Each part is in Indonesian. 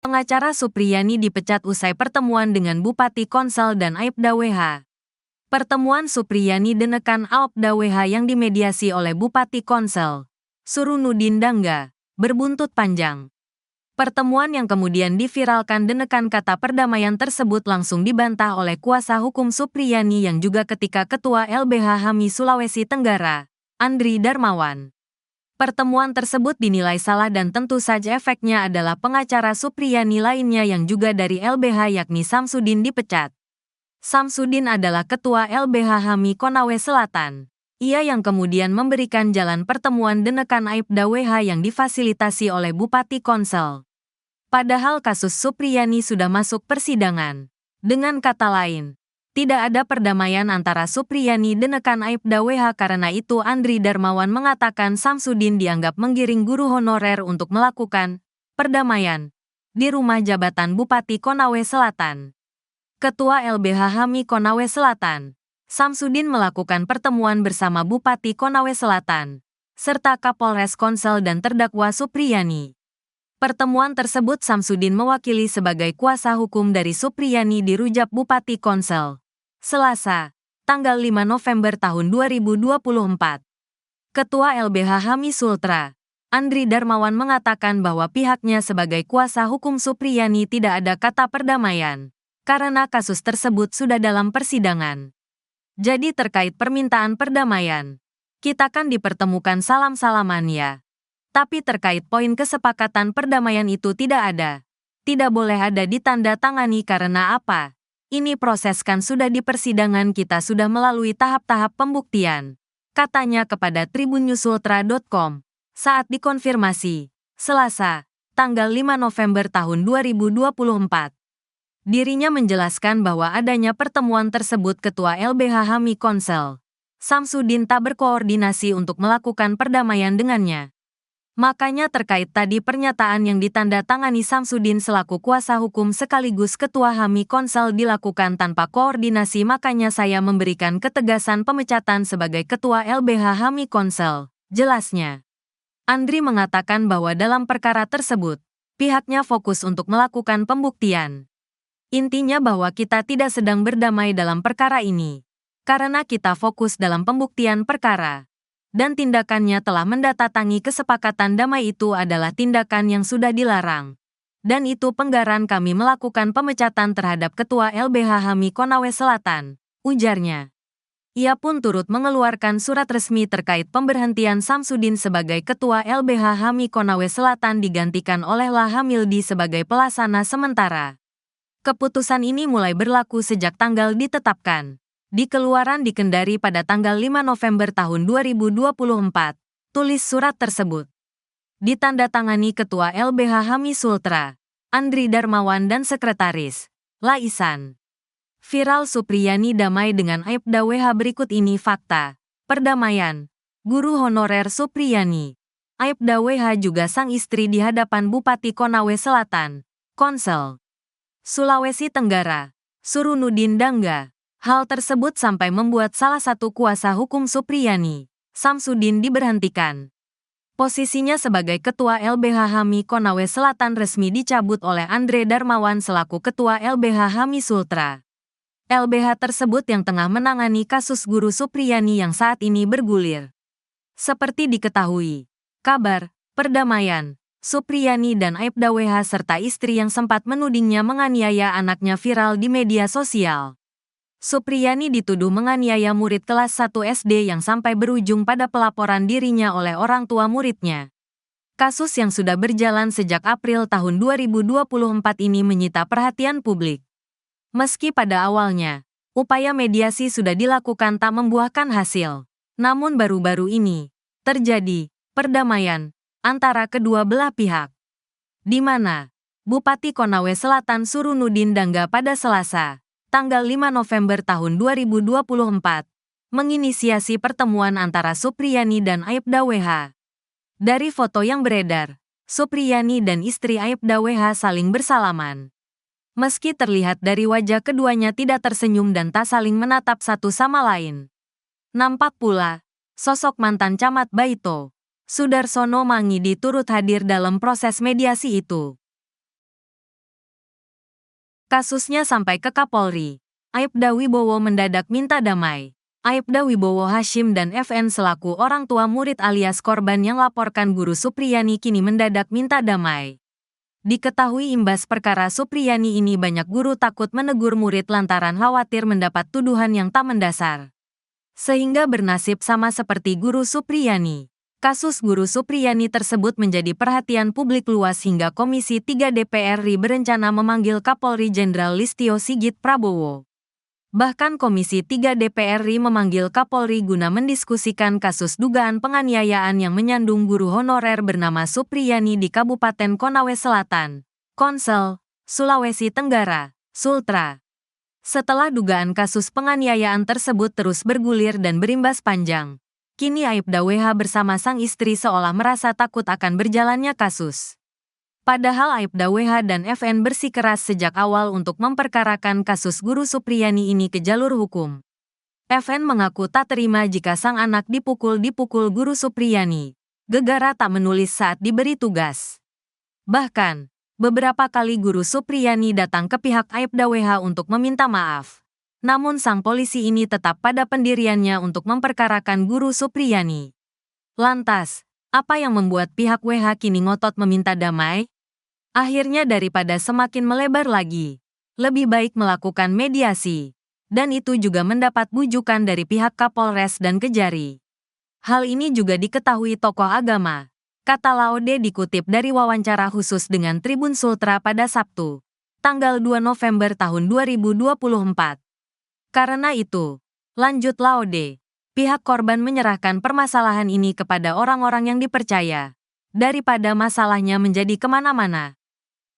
Pengacara Supriyani dipecat usai pertemuan dengan Bupati Konsel dan Aibda WH. Pertemuan Supriyani denekan Aibda WH yang dimediasi oleh Bupati Konsel, Surunudin Dangga, berbuntut panjang. Pertemuan yang kemudian diviralkan denekan kata perdamaian tersebut langsung dibantah oleh kuasa hukum Supriyani yang juga ketika Ketua LBH HAMI Sulawesi Tenggara, Andri Darmawan. Pertemuan tersebut dinilai salah dan tentu saja efeknya adalah pengacara Supriyani lainnya yang juga dari LBH yakni Samsudin dipecat. Samsudin adalah Ketua LBH HAMI Konawe Selatan. Ia yang kemudian memberikan jalan pertemuan denekan Aibda WH yang difasilitasi oleh Bupati Konsel. Padahal kasus Supriyani sudah masuk persidangan. Dengan kata lain, tidak ada perdamaian antara Supriyani denekan Aibda WH. Karena itu Andri Darmawan mengatakan Samsudin dianggap menggiring guru honorer untuk melakukan perdamaian di rumah jabatan Bupati Konawe Selatan. Ketua LBH HAMI Konawe Selatan, Samsudin melakukan pertemuan bersama Bupati Konawe Selatan, serta Kapolres Konsel dan terdakwa Supriyani. Pertemuan tersebut Samsudin mewakili sebagai kuasa hukum dari Supriyani di Rujak Bupati Konsel. Selasa, tanggal 5 November tahun 2024. Ketua LBH HAMI Sultra, Andri Darmawan mengatakan bahwa pihaknya sebagai kuasa hukum Supriyani tidak ada kata perdamaian, karena kasus tersebut sudah dalam persidangan. Jadi terkait permintaan perdamaian, kita kan dipertemukan salam-salaman ya. Tapi terkait poin kesepakatan perdamaian itu tidak ada. Tidak boleh ada ditanda tangani karena apa? Ini proses kan sudah di persidangan, kita sudah melalui tahap-tahap pembuktian. Katanya kepada tribunnyusultra.com saat dikonfirmasi, Selasa, tanggal 5 November tahun 2024. Dirinya menjelaskan bahwa adanya pertemuan tersebut Ketua LBH HAMI Konsel, Samsudin tak berkoordinasi untuk melakukan perdamaian dengannya. Makanya terkait tadi pernyataan yang ditandatangani Samsudin selaku kuasa hukum sekaligus Ketua HAMI Konsel dilakukan tanpa koordinasi, makanya saya memberikan ketegasan pemecatan sebagai Ketua LBH HAMI Konsel, jelasnya. Andri mengatakan bahwa dalam perkara tersebut, pihaknya fokus untuk melakukan pembuktian. Intinya bahwa kita tidak sedang berdamai dalam perkara ini, karena kita fokus dalam pembuktian perkara. Dan tindakannya telah mendatangi kesepakatan damai itu adalah tindakan yang sudah dilarang. Dan itu penggaran kami melakukan pemecatan terhadap Ketua LBH HAMI Konawe Selatan, ujarnya. Ia pun turut mengeluarkan surat resmi terkait pemberhentian Samsudin sebagai Ketua LBH HAMI Konawe Selatan digantikan oleh Lahamildi sebagai pelaksana sementara. Keputusan ini mulai berlaku sejak tanggal ditetapkan. Dikeluaran di Kendari pada tanggal 5 November tahun 2024, tulis surat tersebut. Ditandatangani Ketua LBH HAMI Sultra, Andri Darmawan dan Sekretaris, Laisan. Viral Supriyani damai dengan Aibda WH. Berikut ini fakta perdamaian guru honorer Supriyani. Aibda WH juga sang istri di hadapan Bupati Konawe Selatan, Konsel, Sulawesi Tenggara, Surunudin Dangga. Hal tersebut sampai membuat salah satu kuasa hukum Supriyani, Samsudin, diberhentikan. Posisinya sebagai Ketua LBH HAMI Konawe Selatan resmi dicabut oleh Andre Darmawan selaku Ketua LBH HAMI Sultra. LBH tersebut yang tengah menangani kasus guru Supriyani yang saat ini bergulir. Seperti diketahui, kabar perdamaian Supriyani dan Aibda WH serta istri yang sempat menudingnya menganiaya anaknya viral di media sosial. Supriyani dituduh menganiaya murid kelas 1 SD yang sampai berujung pada pelaporan dirinya oleh orang tua muridnya. Kasus yang sudah berjalan sejak April tahun 2024 ini menyita perhatian publik. Meski pada awalnya, upaya mediasi sudah dilakukan tak membuahkan hasil. Namun baru-baru ini, terjadi perdamaian antara kedua belah pihak. Di mana Bupati Konawe Selatan Surunudin Dangga pada Selasa, tanggal 5 November tahun 2024, menginisiasi pertemuan antara Supriyani dan Aibda WH. Dari foto yang beredar, Supriyani dan istri Aibda WH saling bersalaman. Meski terlihat dari wajah keduanya tidak tersenyum dan tak saling menatap satu sama lain. Nampak pula, sosok mantan Camat Baito, Sudarsono Mangidi turut hadir dalam proses mediasi itu. Kasusnya sampai ke Kapolri. Aibda Wibowo mendadak minta damai. Aibda Wibowo Hashim dan FN selaku orang tua murid alias korban yang laporkan guru Supriyani kini mendadak minta damai. Diketahui imbas perkara Supriyani ini banyak guru takut menegur murid lantaran khawatir mendapat tuduhan yang tak mendasar. Sehingga bernasib sama seperti guru Supriyani. Kasus guru Supriyani tersebut menjadi perhatian publik luas hingga Komisi 3 DPR RI berencana memanggil Kapolri Jenderal Listio Sigit Prabowo. Bahkan Komisi 3 DPR RI memanggil Kapolri guna mendiskusikan kasus dugaan penganiayaan yang menyandung guru honorer bernama Supriyani di Kabupaten Konawe Selatan, Konsel, Sulawesi Tenggara, Sultra. Setelah dugaan kasus penganiayaan tersebut terus bergulir dan berimbas panjang, kini Aibda WH bersama sang istri seolah merasa takut akan berjalannya kasus. Padahal Aibda WH dan FN bersikeras sejak awal untuk memperkarakan kasus guru Supriyani ini ke jalur hukum. FN mengaku tak terima jika sang anak dipukul guru Supriyani, gegara tak menulis saat diberi tugas. Bahkan, beberapa kali guru Supriyani datang ke pihak Aibda WH untuk meminta maaf. Namun sang polisi ini tetap pada pendiriannya untuk memperkarakan guru Supriyani. Lantas, apa yang membuat pihak WH kini ngotot meminta damai? Akhirnya daripada semakin melebar lagi, lebih baik melakukan mediasi. Dan itu juga mendapat bujukan dari pihak Kapolres dan Kejari. Hal ini juga diketahui tokoh agama, kata Laude dikutip dari wawancara khusus dengan Tribun Sultra pada Sabtu, tanggal 2 November tahun 2024. Karena itu, lanjut Laude, pihak korban menyerahkan permasalahan ini kepada orang-orang yang dipercaya, daripada masalahnya menjadi kemana-mana.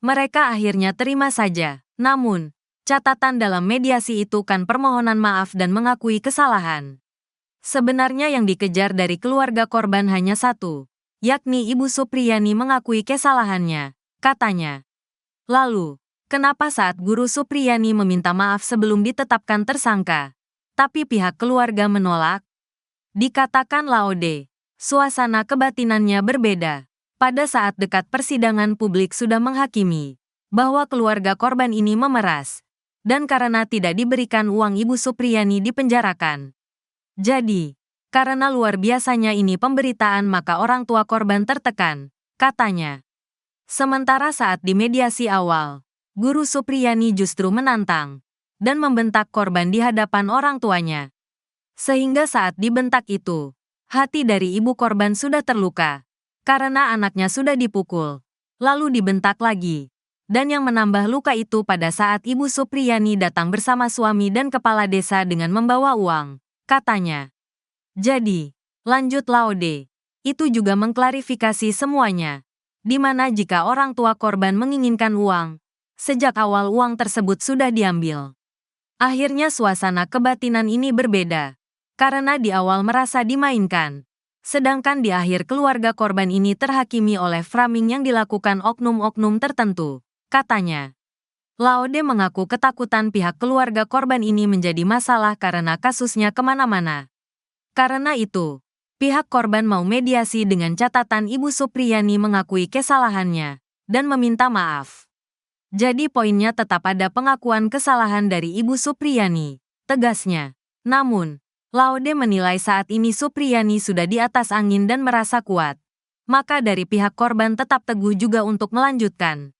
Mereka akhirnya terima saja, namun, catatan dalam mediasi itu kan permohonan maaf dan mengakui kesalahan. Sebenarnya yang dikejar dari keluarga korban hanya satu, yakni Ibu Supriyani mengakui kesalahannya, katanya. Lalu, kenapa saat guru Supriyani meminta maaf sebelum ditetapkan tersangka, tapi pihak keluarga menolak? Dikatakan Laude, suasana kebatinannya berbeda. Pada saat dekat persidangan publik sudah menghakimi bahwa keluarga korban ini memeras, dan karena tidak diberikan uang Ibu Supriyani dipenjarakan. Jadi, karena luar biasanya ini pemberitaan maka orang tua korban tertekan, katanya. Sementara saat di mediasi awal, guru Supriyani justru menantang dan membentak korban di hadapan orang tuanya. Sehingga saat dibentak itu, hati dari ibu korban sudah terluka, karena anaknya sudah dipukul, lalu dibentak lagi. Dan yang menambah luka itu pada saat Ibu Supriyani datang bersama suami dan kepala desa dengan membawa uang, katanya. Jadi, lanjut Laude, itu juga mengklarifikasi semuanya. Di mana jika orang tua korban menginginkan uang, sejak awal uang tersebut sudah diambil. Akhirnya suasana kebatinan ini berbeda, karena di awal merasa dimainkan. Sedangkan di akhir keluarga korban ini terhakimi oleh framing yang dilakukan oknum-oknum tertentu, katanya. Laude mengaku ketakutan pihak keluarga korban ini menjadi masalah karena kasusnya kemana-mana. Karena itu, pihak korban mau mediasi dengan catatan Ibu Supriyani mengakui kesalahannya dan meminta maaf. Jadi poinnya tetap ada pengakuan kesalahan dari Ibu Supriyani, tegasnya. Namun, Laude menilai saat ini Supriyani sudah di atas angin dan merasa kuat. Maka dari pihak korban tetap teguh juga untuk melanjutkan.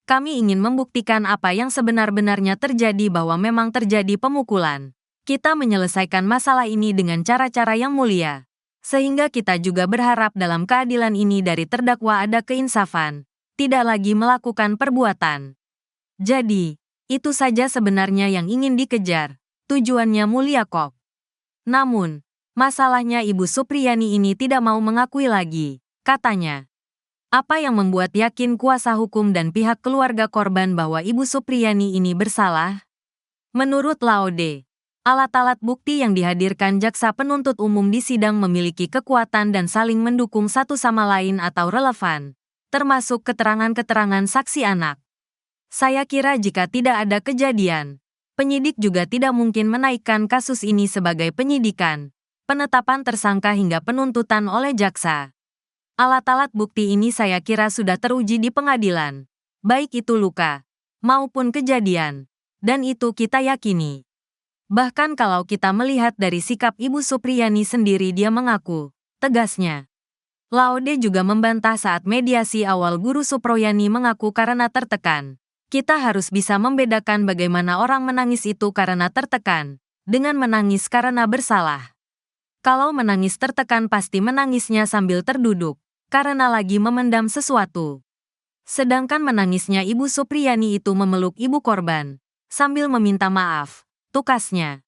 Kami ingin membuktikan apa yang sebenar-benarnya terjadi bahwa memang terjadi pemukulan. Kita menyelesaikan masalah ini dengan cara-cara yang mulia. Sehingga kita juga berharap dalam keadilan ini dari terdakwa ada keinsafan, tidak lagi melakukan perbuatan. Jadi, itu saja sebenarnya yang ingin dikejar. Tujuannya mulia kok. Namun, masalahnya Ibu Supriyani ini tidak mau mengakui lagi, katanya. Apa yang membuat yakin kuasa hukum dan pihak keluarga korban bahwa Ibu Supriyani ini bersalah? Menurut Laude, alat-alat bukti yang dihadirkan jaksa penuntut umum di sidang memiliki kekuatan dan saling mendukung satu sama lain atau relevan, termasuk keterangan-keterangan saksi anak. Saya kira jika tidak ada kejadian, penyidik juga tidak mungkin menaikkan kasus ini sebagai penyidikan, penetapan tersangka hingga penuntutan oleh jaksa. Alat-alat bukti ini saya kira sudah teruji di pengadilan, baik itu luka, maupun kejadian. Dan itu kita yakini. Bahkan kalau kita melihat dari sikap Ibu Supriyani sendiri, dia mengaku, tegasnya. Laude juga membantah saat mediasi awal Guru Suproyani mengaku karena tertekan. Kita harus bisa membedakan bagaimana orang menangis itu karena tertekan, dengan menangis karena bersalah. Kalau menangis tertekan pasti menangisnya sambil terduduk, karena lagi memendam sesuatu. Sedangkan menangisnya Ibu Supriyani itu memeluk ibu korban, sambil meminta maaf, tukasnya.